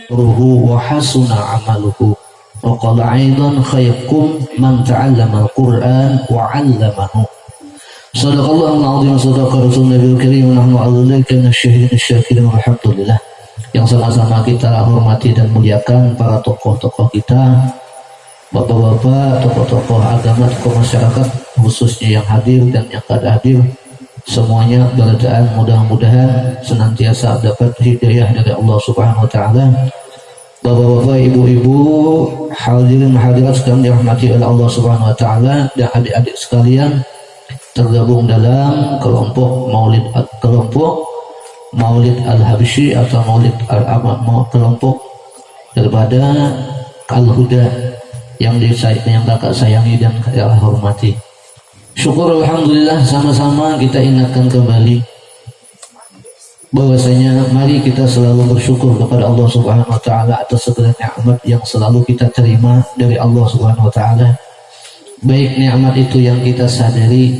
ruhu wa hasuna amaluhu wa qala aidan khayrukum man ta'allama al-Qur'an wa 'allamahu. Sadaqallahul azim wa sadaqa rasulun nabiyul karim wa nahnu 'ala dzalika minasyahidin asy-syakirin walhamdulillah. Yang sama-sama kita hormati dan muliakan para tokoh-tokoh kita, bapak-bapak, tokoh-tokoh agama, tokoh masyarakat, khususnya yang hadir dan yang kada hadir, semuanya berdoa mudah-mudahan senantiasa dapat hidayah dari Allah Subhanahu wa taala. Bapak-bapak, ibu-ibu, hadirin hadirat sekalian dirahmati oleh Allah Subhanahu wa taala, dan adik-adik sekalian tergabung dalam kelompok Maulid Al-Habsyi atau Maulid Al-Amam, kelompok daripada Al-Huda yang kakak sayangi dan kakak hormati. Syukur alhamdulillah, sama-sama kita ingatkan kembali bahwasanya mari kita selalu bersyukur kepada Allah Subhanahu wa taala atas segala nikmat yang selalu kita terima dari Allah Subhanahu wa taala. Baik nikmat itu yang kita sadari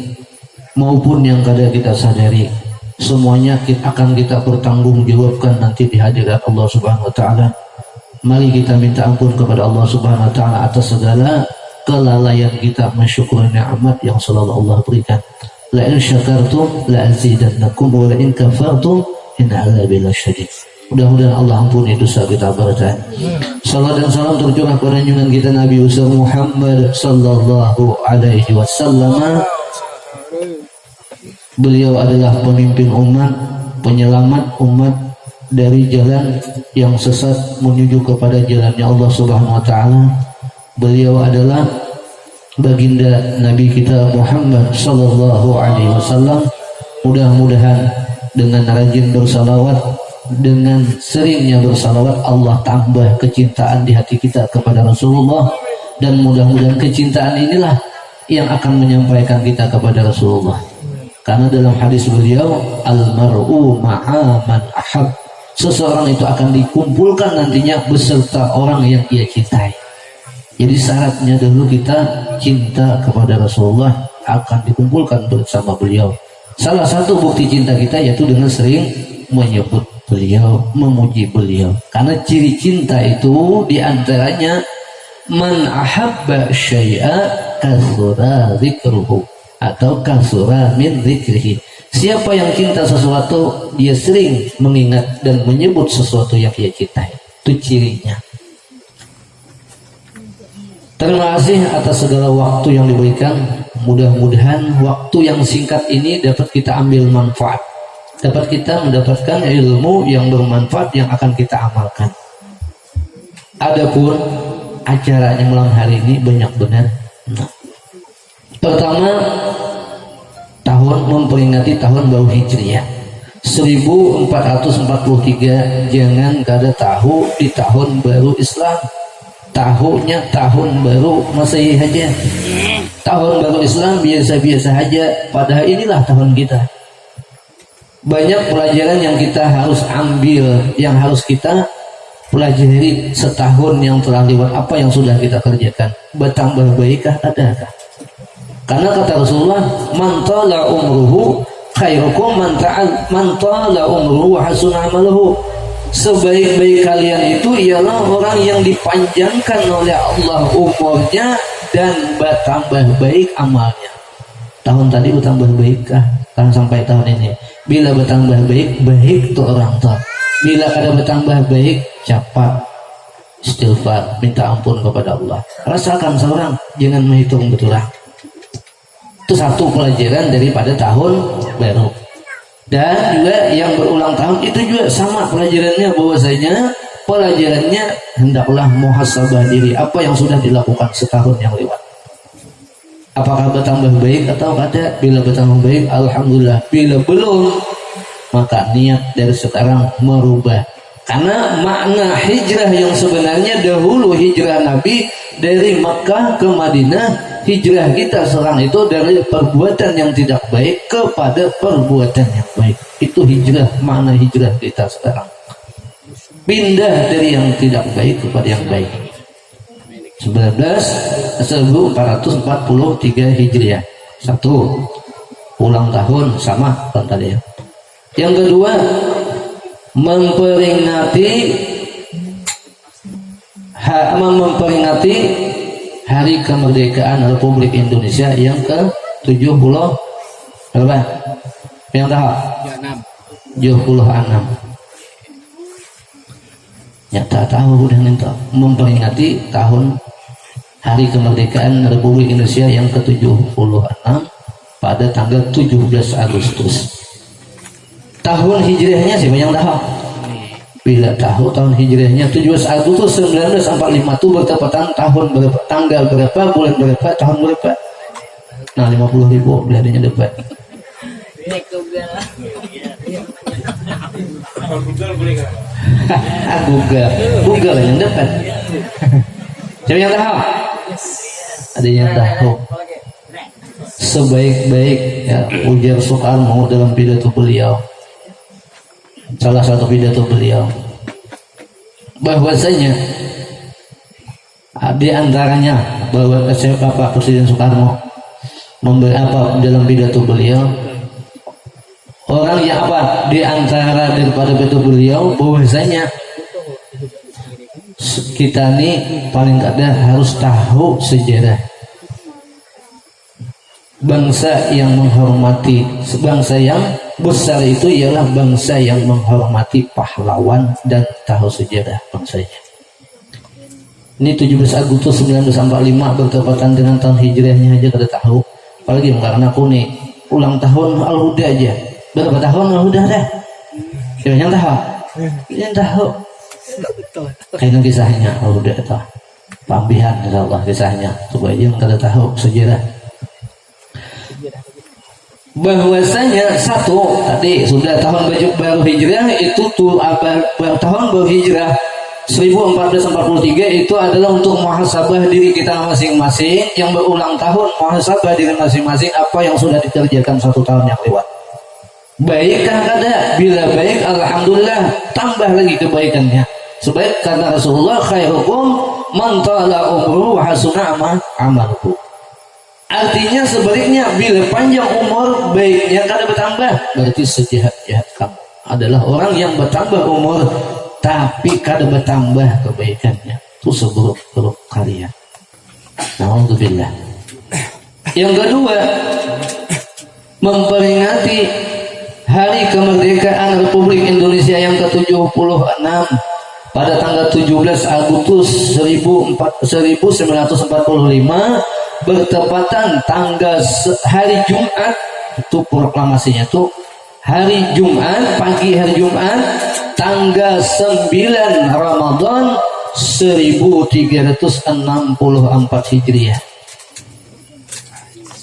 maupun yang kada kita sadari, semuanya akan kita pertanggungjawabkan nanti di hadirat Allah Subhanahu wa taala. Mari kita minta ampun kepada Allah Subhanahu wa taala atas segala kelalaian kita mensyukuri nikmat yang selalu Allah berikan. La in syakartum la azidannakum wa la in kafartum inna 'adzabi lasyadid. Mudah-mudahan Allah ampuni dosa kita berikan. Salam dan salam tercurah kepada junjungan kita Nabi Muhammad sallallahu alaihi wasallam. Beliau adalah pemimpin umat, penyelamat umat dari jalan yang sesat menuju kepada jalannya Allah Subhanahu wa taala. Beliau adalah baginda Nabi kita Muhammad sallallahu alaihi wasallam. Mudah-mudahan dengan rajin bersalawat, dengan seringnya bersalawat, Allah tambah kecintaan di hati kita kepada Rasulullah, dan mudah-mudahan kecintaan inilah yang akan menyampaikan kita kepada Rasulullah. Karena dalam hadis beliau, al-mar'u ma'a man ahab, seseorang itu akan dikumpulkan nantinya beserta orang yang ia cintai. Jadi syaratnya dulu kita cinta kepada Rasulullah, akan dikumpulkan bersama beliau. Salah satu bukti cinta kita yaitu dengan sering menyebut beliau, memuji beliau. Karena ciri cinta itu diantaranya man ahabba syai'a katsura dzikruhu atau kasura min dzikrihi. Siapa yang cinta sesuatu, dia sering mengingat dan menyebut sesuatu yang dia cintai. Itu cirinya. Terima kasih atas segala waktu yang diberikan. Mudah-mudahan waktu yang singkat ini dapat kita ambil manfaat, dapat kita mendapatkan ilmu yang bermanfaat yang akan kita amalkan. Adapun acaranya malam hari ini banyak benar. Pertama, tahun memperingati tahun baru Hijriah 1443. Jangan kada tahu di tahun baru Islam, tahunnya tahun baru Masehi aja. Tahun baru Islam biasa-biasa aja, padahal inilah tahun kita. Banyak pelajaran yang kita harus ambil, yang harus kita pelajari setahun yang telah lewat. Apa yang sudah kita kerjakan, bertambah baikkah, adakah? Karena kata Rasulullah, man tala umruhu khairukum man tala umruhu wa hasuna amaluhu. Sebaik-baik kalian itu ialah orang yang dipanjangkan oleh Allah umurnya dan bertambah baik amalnya. Tahun tadi bertambah baikkah? Kan sampai tahun ini. Bila bertambah baik, baik tuh orang tua. Bila kada bertambah baik, cepat istighfar, minta ampun kepada Allah. Rasakan seorang, jangan menghitung betulan. Itu satu pelajaran daripada tahun baru. Dan juga yang berulang tahun itu juga sama pelajarannya, bahwasanya pelajarannya hendaklah muhasabah diri, apa yang sudah dilakukan setahun yang lewat. Apakah bertambah baik atau ada? Bila bertambah baik, alhamdulillah. Bila belum, maka niat dari sekarang merubah. Karena makna hijrah yang sebenarnya dahulu hijrah Nabi dari Makkah ke Madinah, hijrah kita sekarang itu dari perbuatan yang tidak baik kepada perbuatan yang baik. Itu hijrah, makna hijrah kita sekarang. Pindah dari yang tidak baik kepada yang baik. 1443 Hijriah. 1. ulang tahun sama kan tadi ya. Yang kedua, memperingati hari kemerdekaan Republik Indonesia yang ke-70 berapa? Yang tahu? 76. Ya tak tahu udah minta memperingati tahun hari kemerdekaan Republik Indonesia yang ke-76 pada tanggal 17 Agustus. Tahun hijriahnya siapa yang tahu? Bila tahu tahun hijriahnya 17 Agustus 1945 itu bertepatan tahun berapa, tanggal berapa, bulan berapa, tahun berapa? Nah 50.000 beliadanya debat. Google yang depan. Siapa yang tahu? Ada yang tahu. Sebaik-baik ya, ujar Soekarno dalam pidato beliau, salah satu pidato beliau, bahwasanya di antaranya bahwa Pak Presiden Soekarno memberi apa dalam pidato beliau, orang yang apa di antara daripada pidato beliau bahwasanya kita ini paling kada harus tahu sejarah bangsa yang menghormati, bangsa yang besar itu ialah bangsa yang menghormati pahlawan dan tahu sejarah bangsanya. Ini 17 Agustus 1945 bertepatan dengan tahun hijriahnya aja kada tahu, apalagi karena aku nih ulang tahun Al-Huda aja berapa tahun Al-Huda dah? Siapa yang tahu? Yang tahu kayaknya kisahnya Al-Huda itu pambihan insyaallah kisahnya supaya yang kada tahu sejarah. Bahwasanya satu tadi sudah tahun baru hijrah itu tuh apa tahun baru hijrah 1443 itu adalah untuk muhasabah diri kita masing-masing yang berulang tahun, muhasabah diri masing-masing apa yang sudah dikerjakan satu tahun yang lewat. Baikkah kada? Bila baik alhamdulillah tambah lagi kebaikannya. Sebaik kata Rasulullah khairukum man tala umruhu wa hasuna amaluhu. Artinya sebaliknya bila panjang umur baiknya kada bertambah, berarti sejahat-jahat kamu adalah orang yang bertambah umur tapi kada bertambah kebaikannya, itu seburuk-buruk kalian. Alhamdulillah. Yang kedua, memperingati hari kemerdekaan Republik Indonesia yang ke-76 pada tanggal 17 Agustus 1945 bertepatan tanggal hari Jumat, itu proklamasinya tuh hari Jumat, pagi hari Jumat tanggal 9 Ramadan 1364 Hijriah.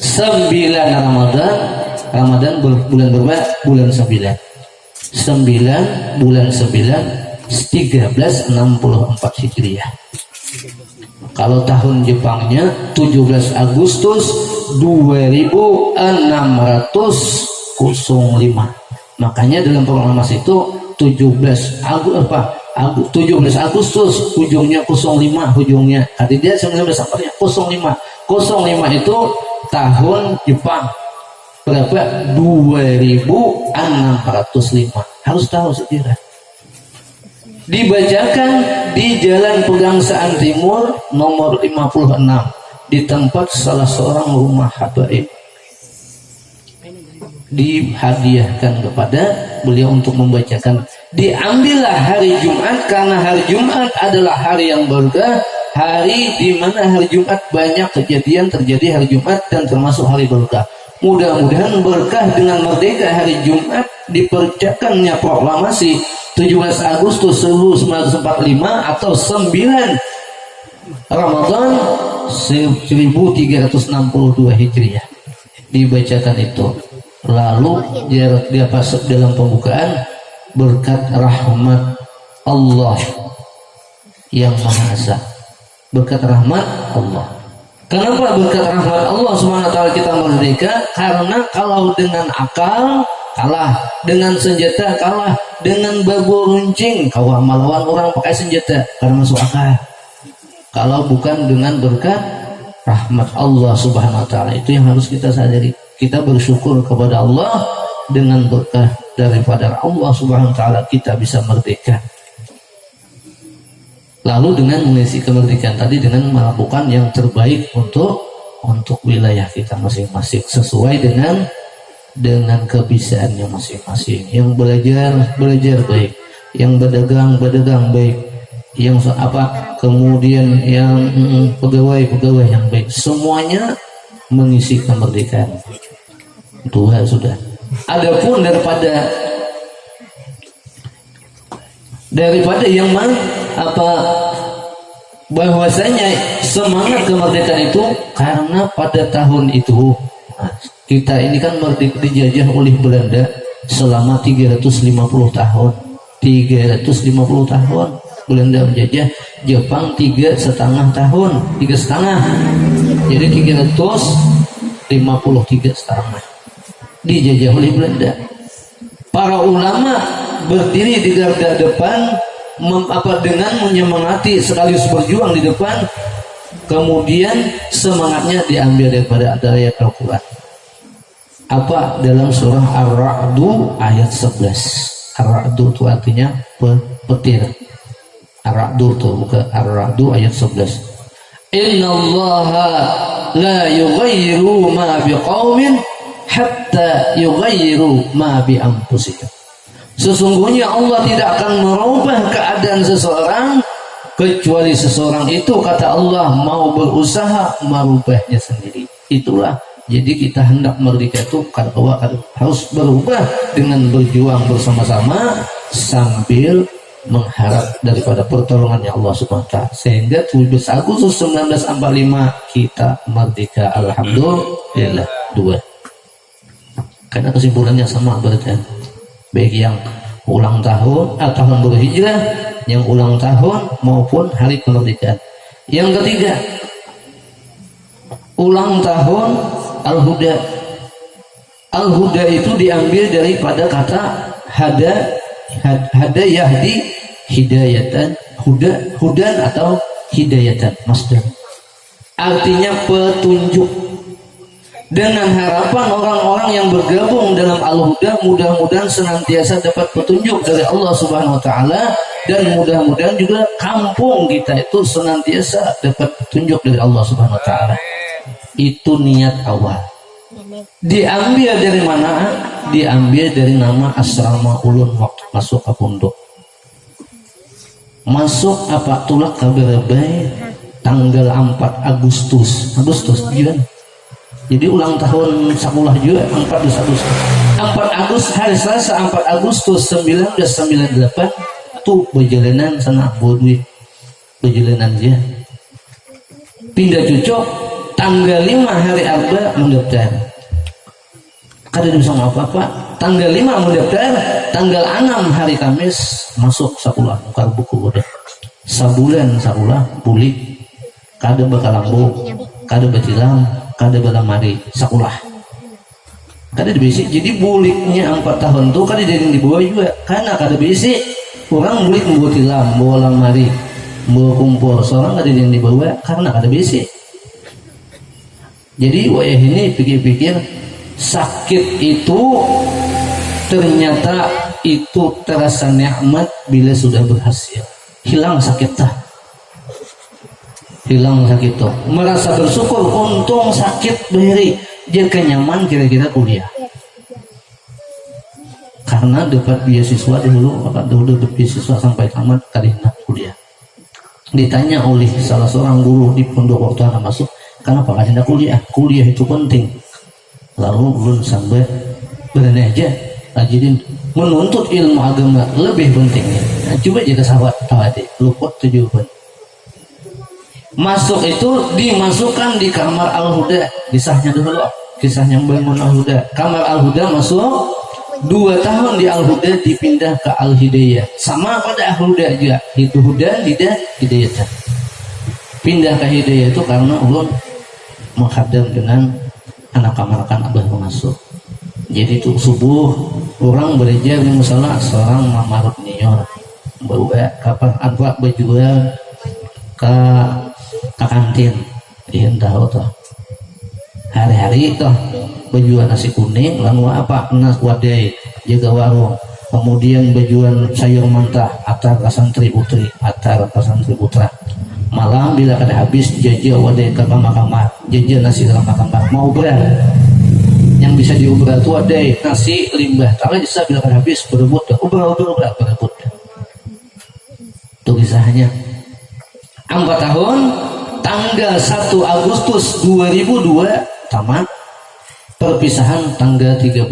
9 Ramadan bulan berapa? Bulan 9 bulan 9 1364 Hijriah. Kalau tahun Jepangnya 17 Agustus 2605. Makanya dalam proklamasi itu 17 Agustus ujungnya 05 ujungnya. Tadi dia 19 sampai 05. 05 itu tahun Jepang. Berapa? 2605. Harus tahu sejarah. Dibacakan di Jalan Pegangsaan Timur nomor 56 di tempat salah seorang rumah habaib. Dihadiahkan kepada beliau untuk membacakan. Diambillah hari Jumat karena hari Jumat adalah hari yang berkah, hari di mana hari Jumat banyak kejadian terjadi hari Jumat dan termasuk hari berkah. Mudah-mudahan berkah dengan merdeka hari Jumat dipercakannya proklamasi 17 Agustus 1945 atau 9 Ramadan 1362 Hijriah dibacakan itu. Lalu dia pasuk dalam pembukaan berkat rahmat Allah yang Maha Esa. Berkat rahmat Allah. Kenapa berkat rahmat Allah SWT kita merdeka? Karena kalau dengan akal kalah, dengan senjata kalah, dengan bambu runcing kau melawan orang pakai senjata karena masuk akal. Kalau bukan dengan berkat rahmat Allah Subhanahu wa taala, itu yang harus kita sadari. kita bersyukur kepada Allah dengan berkah daripada Allah Subhanahu wa taala kita bisa merdeka. Lalu dengan mengisi kemerdekaan tadi dengan melakukan yang terbaik untuk wilayah kita masing-masing sesuai dengan kebisaannya masing-masing. Yang belajar baik, yang berdagang baik, yang kemudian yang pegawai yang baik, semuanya mengisi kemerdekaan. Dua sudah. Adapun daripada yang bahwasanya semangat kemerdekaan itu karena pada tahun itu kita ini kan merdeka dijajah oleh Belanda selama 350 tahun. 350 tahun Belanda menjajah Jepang 3,5 tahun, 3,5. Jadi 353,5 dijajah oleh Belanda. Para ulama berdiri di garda depan dengan menyemangati sekaligus berjuang di depan, kemudian semangatnya diambil daripada ayat Al-Quran. Apa dalam surah Ar-Ra'du ayat 11. Ar-Ra'du itu artinya petir. Ar-Ra'du itu bukan Ar-Ra'du ayat 11. Innallaha la yughayyiru ma biqaumin hatta yughayyiru ma bi anfusihim. Sesungguhnya Allah tidak akan merubah keadaan seseorang kecuali seseorang itu, kata Allah, mau berusaha merubahnya sendiri. Itulah jadi kita hendak merdeka itu harus berubah dengan berjuang bersama-sama sambil mengharap daripada pertolongannya Allah Subhanahu wa taala. Sehingga 17 Agustus 1945 kita merdeka, alhamdulillah. 2. Karena kesimpulannya sama berarti. Baik yang ulang tahun tahun berhijrah, yang ulang tahun maupun hari kemerdekaan. Yang ketiga, ulang tahun Al-Huda. Al-Huda itu diambil daripada kata hada yahdi hidayatan, hudan atau hidayatan, masdar. Artinya petunjuk. Dengan harapan orang-orang yang bergabung dalam Al-Huda mudah-mudahan senantiasa dapat petunjuk dari Allah Subhanahu wa taala, dan mudah-mudahan juga kampung kita itu senantiasa dapat petunjuk dari Allah Subhanahu wa taala. Itu niat awal. Diambil dari mana? Diambil dari nama asrama ulun waktu masuk ke pondok. Masuk tulak kabarabay tanggal 4 Agustus bulan. Jadi ulang tahun sekolah juga 4 Agustus. 4 Agustus hari Selasa 4 Agustus 1998 tuh perjalanan sana Bodwi. Perjalanan dia. Pindah cucuk tanggal 5 hari Arba mendaftar. Kada bisa apa-apa. Tanggal 5 mendaftar, tanggal 6 hari Kamis masuk sekolah buka buku udah. Sabulan sekolah pulih. Kada bakal lambu, kada batilam, kada balamari sekolah. Kada dibisi. Jadi buliknya 4 tahun tuh kada jadi dibawa juga. Karena kada bisi. Orang bulik membawa tilam, bawa lamari, bawa kumpul. Seorang kada jadi dibawa karena kada bisi. Jadi wayah ini pikir-pikir sakit itu ternyata itu terasa nikmat bila sudah berhasil. Hilang sakit tah. Hilang sakit tuh. Merasa bersyukur untung sakit beri. Dia kenyaman kira-kira kuliah. Karena dapat beasiswa dulu dapat beasiswa sampai tamat kali nak kuliah. Ditanya oleh salah seorang guru di pondok waktu anak masuk, kenapa kalian hendak kuliah? Kuliah itu penting. Lalu belum sampai berani aja. Jadi menuntut ilmu agama lebih pentingnya. Nah, coba jadi sahabat tawati luput tujuan. Masuk itu dimasukkan di kamar Al-Huda. Kisahnya dulu, kisahnya bangun Al-Huda. Kamar Al-Huda masuk 2 tahun di Al-Huda, dipindah ke Al-Hidayah. Sama pada Al-Huda juga. Itu Huda, Hidayah. Pindah ke Hidayah itu karena ulun menghadam dengan anak kamarakan abah masuk. Jadi itu subuh orang bereja di musola, seorang mamarut nyor. Bawa kapan adwa berjual ke kantin. Dia tahu tuh. hari-hari toh bajuan nasi kuning lalu apa nas wadai jaga warung, kemudian bajuan sayur mentah atar ka santri putri, atar ka santri putra. Malam bila kada habis jaja wadai ke kamar-kamar, jaja nasi dalam kamar. Mau berat yang bisa diubah itu wadai nasi limbah, tapi bisa bila kada habis berebut ubah berebut. Itu kisahnya. 4 tahun, tanggal 1 Agustus 2002 tamat. Perpisahan tanggal 31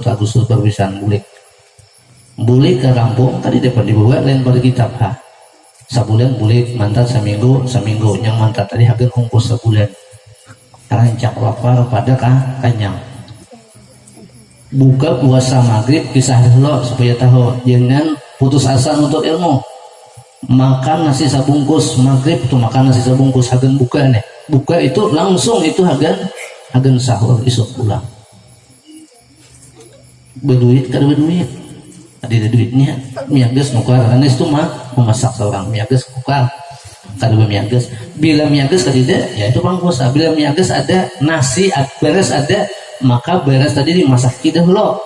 Agustus perpisahan bulik ke kampung tadi dapat dibawa lain pada kitab ha. Sebulan bulik mantat seminggu yang mantat tadi hagen ongkos sebulan. Rancak lapar pada kanyang. Buka puasa maghrib kisah dulu supaya tahu jangan putus asa untuk ilmu. Makan nasi sabungkus maghrib tuh makan nasi sabungkus hagen buka nih. Buka itu langsung itu hagen sahur isuk pulang. Berduit kada berduit. Ada duitnya miages nukar karena itu mah memasak seorang miages nukar kada miages. Bila miages kada ya itu bang puasa. Bila miages ada nasi beres ada maka beres tadi dimasak kita dulu.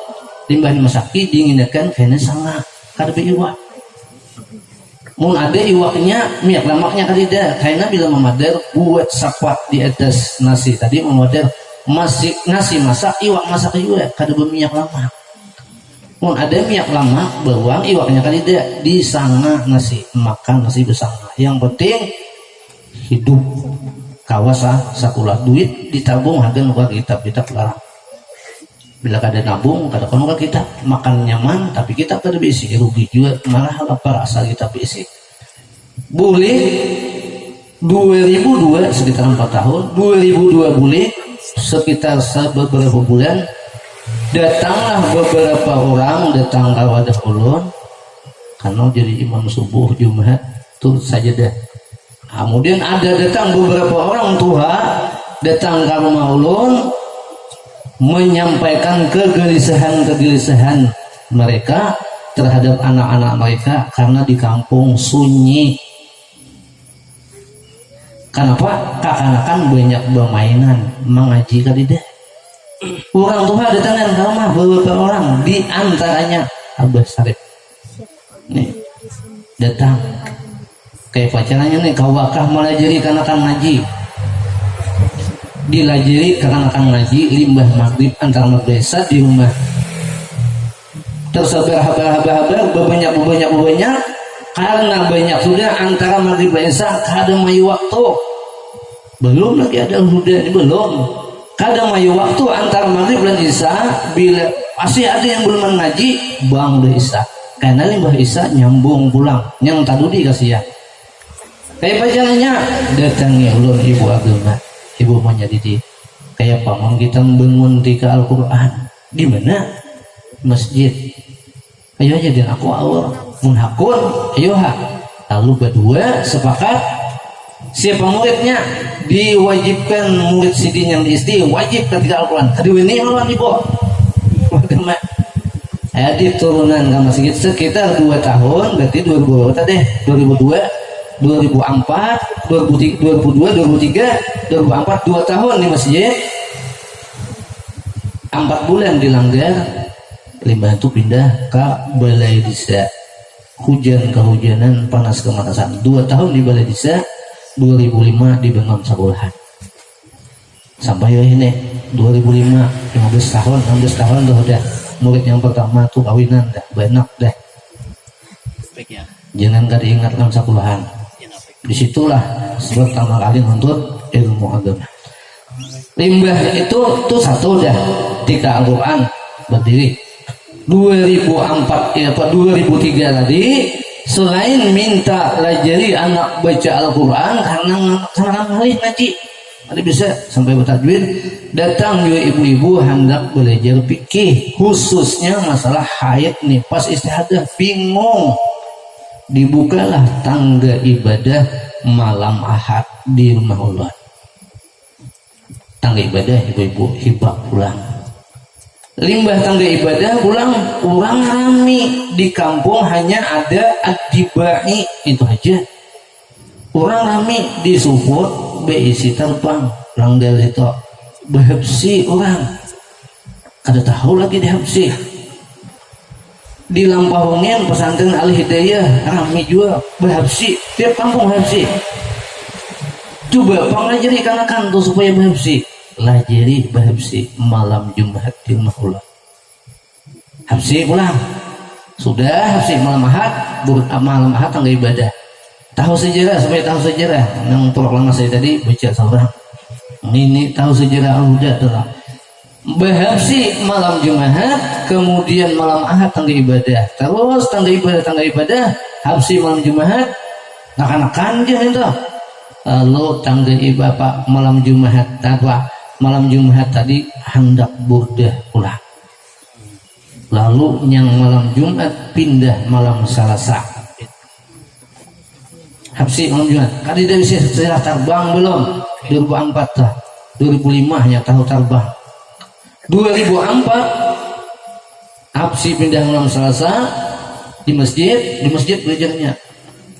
Limbah dimasaki dinginkan kayaknya sangat kada iwak. Mun ada iwaknya miak lemaknya kada kayaknya bila memadar buat sapat di atas nasi tadi memadar masih nasi masak iwak masak iwak kada berminyak lemak. Mun ada minyak lemak bawang iwaknya kada disanga nasi makan nasi bersama. Yang penting hidup kawasa sakulah duit ditabung hagen muka kitab larang. Bila kada nabung kada kono ka kita makan nyaman tapi kita kada bisi rugi juga malah lapar asal kita bisi. Boleh 2002 sekitar 4 tahun 2002 boleh sekitar beberapa bulan datanglah beberapa orang datang ke wadah ulun karena jadi imam subuh Jumat tuh saja dah. Kemudian ada datang beberapa orang tua datang ke rumah ulun menyampaikan kegelisahan mereka terhadap anak-anak mereka karena di kampung sunyi. Kenapa? Kekanakan banyak bermainan mengaji kadida. Orang tua datang ke rumah beberapa orang di antaranya Abah Sarip. Nih datang kayak pacarannya nih kawakah melajari kanakan ngaji. Dilajari kanakan ngaji limbah maghrib antara madrasah di rumah. Terus habar banyak karena banyak sudah antara maghrib dan isya kada mayu waktu. Belum lagi ada huda belum. Kada mayu waktu antara maghrib dan isya bila masih ada yang belum ngaji bang udah isya. Karena limbah isya nyambung pulang yang tadudi kasih ya. Kayak pacarannya datangi ulun ibu agama. Ibu menyadidi kayak paman kita membangun tika Al-Quran di mana masjid. Ayo aja dan aku awal munhakun ayo ha. Lalu berdua sepakat siapa muridnya diwajibkan murid sidin yang diisti wajib ketika Al-Quran. Tadi ini malah ibu. Di turunan ke masjid sekitar 2 tahun berarti 2002 tadi 2004, 2002, 2003, 2004 2 tahun di masjid 4 bulan dilanggar limbah itu pindah ke balai desa kehujanan panas kemanasan 2 tahun di balai desa 2005 dibangun sekolahan sampai ini 2005 15 tahun 16 tahun udah murid yang pertama tuh kawinan dah banyak dah jangan kada ingatkan sekolahan. Disitulah pertama kali menuntut ilmu agama. Limbah itu tuh satu dah tika Al-Quran berdiri 2004 2003 tadi selain minta lajari anak baca Al-Quran karena ngalih ngaji ada bisa sampai bertajwid datang juga ibu-ibu hendak belajar fikih khususnya masalah haid nih pas istihadah bingung. Dibukalah tangga ibadah malam Ahad di rumah Allah. Tangga ibadah ibu-ibu hibah pulang. Limbah tangga ibadah pulang orang rame di kampung hanya ada ad-dibai itu aja. Orang rame di support beisi terbang langgar itu behepsi orang kada tahu lagi dihepsi di Lampahongen pesantren Al Hidayah rame juga behepsi tiap kampung behepsi. Coba pengajari kanakan tuh supaya behepsi lajari behepsi malam Jumat di rumah ulah hepsi pulang sudah hepsi malam Ahad tangga ibadah tahu sejarah supaya tahu sejarah yang lama saya tadi baca seorang ini tahu sejarah udah telah behepsi malam Jumat kemudian malam Ahad tangga ibadah terus tangga ibadah hepsi malam Jumat nak-nakan aja itu lalu tangga ibadah malam Jumat malam Jumat tadi hendak burdah pulang lalu yang malam Jumat pindah malam Selasa hapsi malam Jumat kali dari sejarah terbang belum 2004 2005 ya tahu terbang 2004 hapsi pindah malam Selasa di masjid belajarnya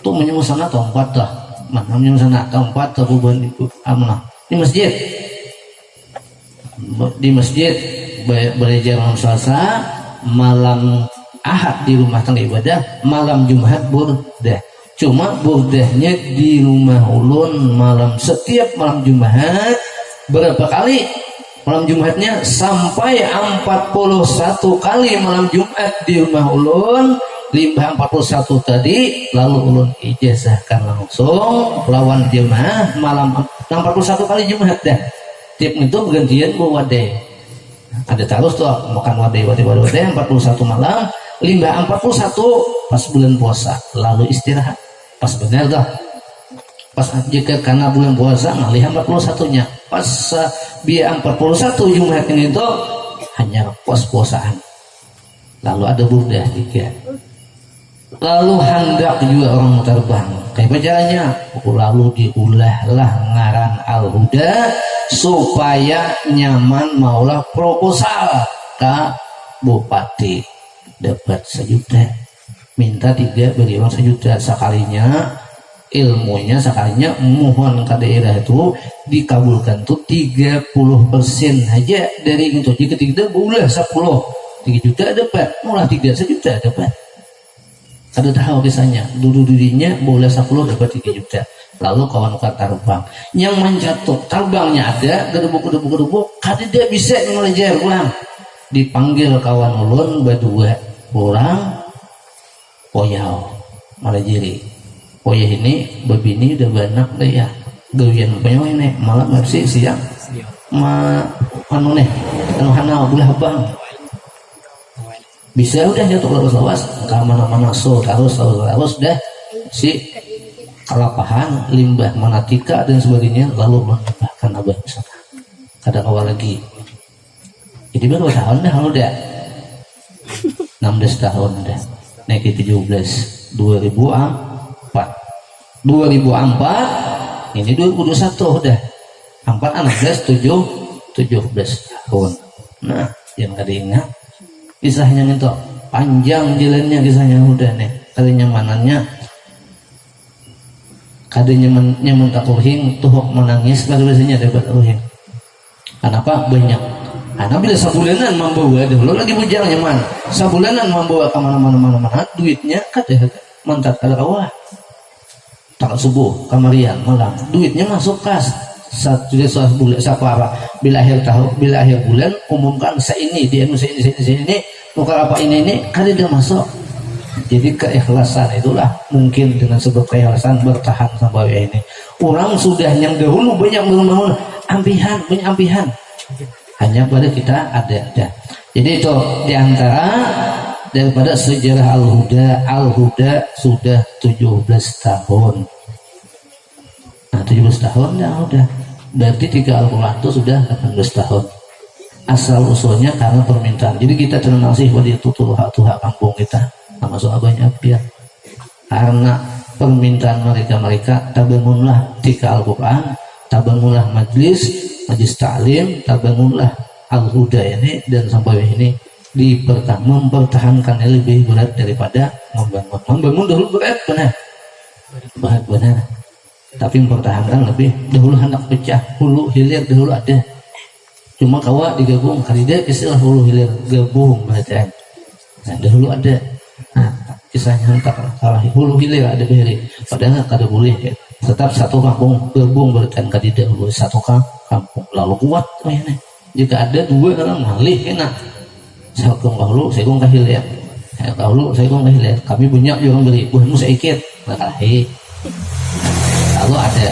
tuh menyebut sana tempat dah mana sana tempat bukan itu amanah di masjid belajar malam Selasa malam Ahad di rumah tangga ibadah malam Jumat burdah cuma burdahnya di rumah ulun setiap malam Jumat berapa kali malam Jumatnya sampai 41 kali malam Jumat di rumah ulun limbah 41 tadi lalu ulun ijazahkan langsung lawan jemaah malam 41 kali Jumat dah tiap itu bergantian wadai ada terus tuh makan wadai 41 malam limbah 41 pas bulan puasa lalu istirahat pas benar dah pas jika karena bulan puasa ngalih 41 nya pas biar 41 Jumat ini tuh hanya puas-puasaan lalu ada burdah juga lalu hendak juga orang terbang kayak caranya lalu diulahlah ngaran Al-Huda supaya nyaman maulah proposal ke bupati dapat 1 juta minta 3 beri uang 1 juta sekalinya ilmunya sekalinya mohon ke daerah itu dikabulkan tuh 30% aja dari itu jika tidak ulah 10 3 juta dapat mulai 1 juta dapat ada tahu kisahnya dulu dirinya boleh 10 dapat 3 juta lalu kawan terbang yang mencatuk terbangnya ada gedebuk kada dia bisa mengejar pulang dipanggil kawan ulun berdua pulang poyau malah jiri poyah ini babini udah banyak deh ya gawian poyau ini malam bersih siang anu hanau belah bang bisa udah jatuh lawas ke mana-mana terus dah si kalapahan limbah manatika dan sebagainya lalu menambahkan abah misalkan kadang awal lagi jadi berapa tahun dah udah 16 tahun dah naik 17 2004 ini 2021 udah 4 16 17 tahun nah yang kada ingat kisahnya itu panjang jalannya kisahnya udah nih kali nyamanannya nyaman tak uhing tuhok menangis pada biasanya dapat uhing kenapa banyak karena bila sabulanan membawa dulu lagi bujang nyaman sabulanan membawa ke mana-mana duitnya kata mantat kada awal tak subuh kamarian malam duitnya masuk kas satu bulan sapara bila akhir bulan umumkan ini dia ini bukan apa ini kada dia masuk jadi keikhlasan itulah mungkin dengan sebab keikhlasan bertahan sampai ini orang sudah yang dahulu banyak bangun banyak ampihan hanya pada kita ada jadi itu diantara daripada sejarah Al-Huda sudah 17 tahun nah 17 tahun ya udah berarti 3 Al-Quran itu sudah 18 tahun asal usulnya karena permintaan jadi kita terima kasih pada itu tuha kampung kita termasuk abahnya biar karena permintaan mereka tabangunlah 3 Al-Quran tabangunlah majlis ta'lim tabangunlah Al-Huda ini dan sampai ini mempertahankan lebih berat daripada membangun dulu berat benar tapi mempertahankan lebih dahulu hendak pecah hulu hilir dahulu ada, cuma kawa digabung karida istilah hulu hilir gabung berarti. Nah dahulu ada, nah kisahnya hendak kalah hulu hilir ada beri, padahal kada boleh ya. Tetap satu kampung gabung berarti karida hulu satu kampung lalu kuat kayaknya. Jika ada dua orang malih enak, saya kong kahulu saya kong kahil ya, kahulu saya kong kahil ya, kami punya orang beri buahmu saya ikut bakalahi. Lalu ada.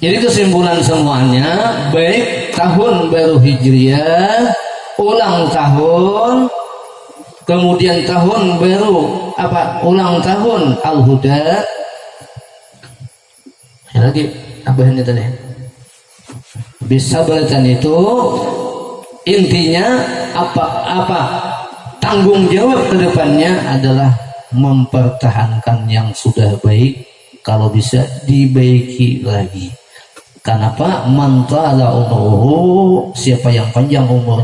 Jadi kesimpulan semuanya, baik tahun baru Hijriah, ulang tahun, kemudian tahun baru ulang tahun Al-Huda. Lagi apa ini tadi? Bisa berarti itu intinya apa tanggung jawab kedepannya adalah mempertahankan yang sudah baik, kalau bisa dibaiki lagi. Kenapa? Mantala umuruhu, siapa yang panjang umur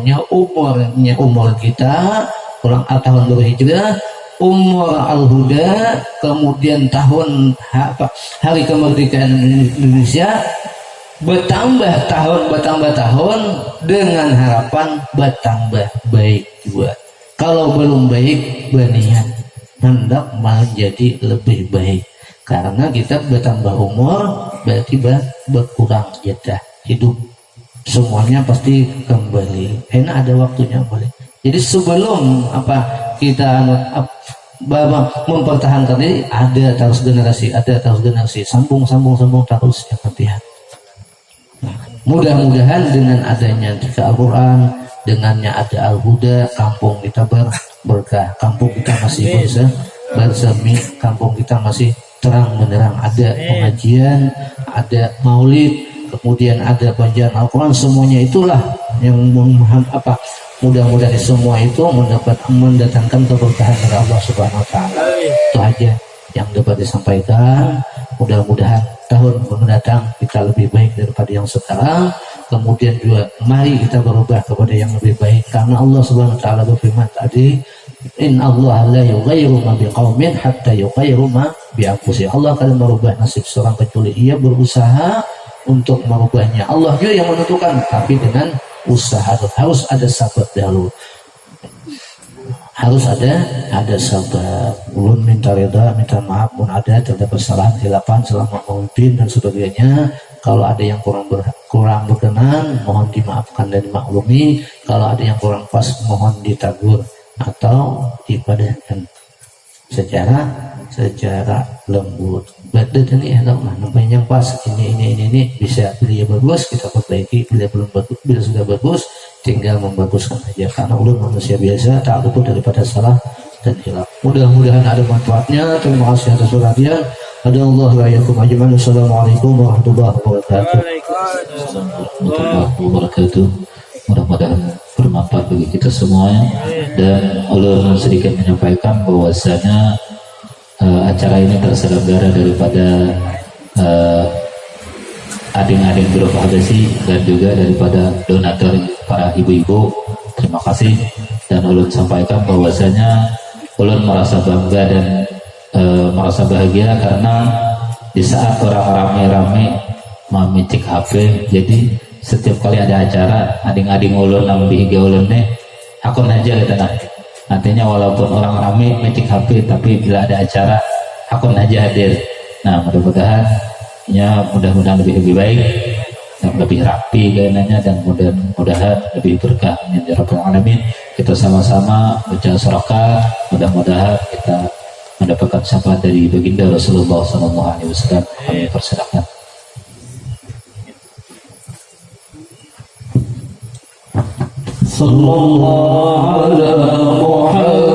kita, ulang tahun berhijrah, umur Al-Huda, kemudian tahun hari kemerdekaan Indonesia, bertambah tahun dengan harapan bertambah baik juga. Kalau belum baik, berniat hendak menjadi lebih baik, karena kita bertambah umur berarti berkurang jatah hidup, semuanya pasti kembali, enak ada waktunya balik. Jadi sebelum kita mempertahankan ini, ada terus generasi sambung terus ya hati-hati. Mudah-mudahan dengan adanya Al-Quran, dengannya ada Al-Huda, kampung kita berkah, kampung kita masih bersemi, kampung kita masih terang menerang, ada pengajian, ada maulid, kemudian ada bacaan Al-Quran, semuanya itulah yang mudah-mudahan semua itu mendatangkan keberkahan dari Allah Subhanahu Wa Taala. Itu aja yang dapat disampaikan. Mudah-mudahan tahun mendatang kita lebih baik daripada yang sekarang. Kemudian juga mari kita berubah kepada yang lebih baik, karena Allah Subhanahu Wa Taala berfirman tadi, Inna Allah la yughayyiru ma biqaumin hatta yughayyiru ma bi anfusihim. Allah akan merubah nasib seorang kecuali ia berusaha untuk merubahnya. Allah juga yang menentukan, tapi dengan usaha, harus ada sabar dahulu, harus ada sabar. Ulun minta reda, minta maaf pun ada terdapat kesalahan khilafan selama memimpin dan sebagainya. Kalau ada yang kurang berkenan, mohon dimaafkan dan dimaklumi. Kalau ada yang kurang pas, mohon ditegur atau dipadahkan secara lembut. Badan ini namanya yang pas, ini bisa pilih bagus kita perbaiki, bila sudah bagus tinggal membaguskan aja, karena ulun manusia biasa tak luput daripada salah dan hilaf. Mudah-mudahan ada manfaatnya. Terima kasih atas perhatian. Ada Allah layakum ajman. Assalamualaikum warahmatullahi wabarakatuh. Warahmatullahi wabarakatuh. Mudah-mudahan bermanfaat bagi kita semuanya. Dan ulun sedikit menyampaikan bahwasanya acara ini terselenggara daripada adik-adik grup Habasi dan juga daripada donatur para ibu-ibu. Terima kasih. Dan ulun sampaikan bahwasanya ulun merasa bangga dan merasa bahagia karena di saat orang rame-rame memicik HP, jadi setiap kali ada acara adik-adik ulun lebih ulun aku aja gitu. Nantinya walaupun orang rame metik HP, tapi bila ada acara aku aja hadir. Nah mudah-mudahan lebih baik dan lebih rapi kayaknya, dan mudah-mudahan lebih berkah ya Rabbal Alamin. Kita sama-sama baca surah, mudah-mudahan kita mendapatkan syafaat dari baginda Rasulullah SAW. Kami persilakan. Sallallahu alaihi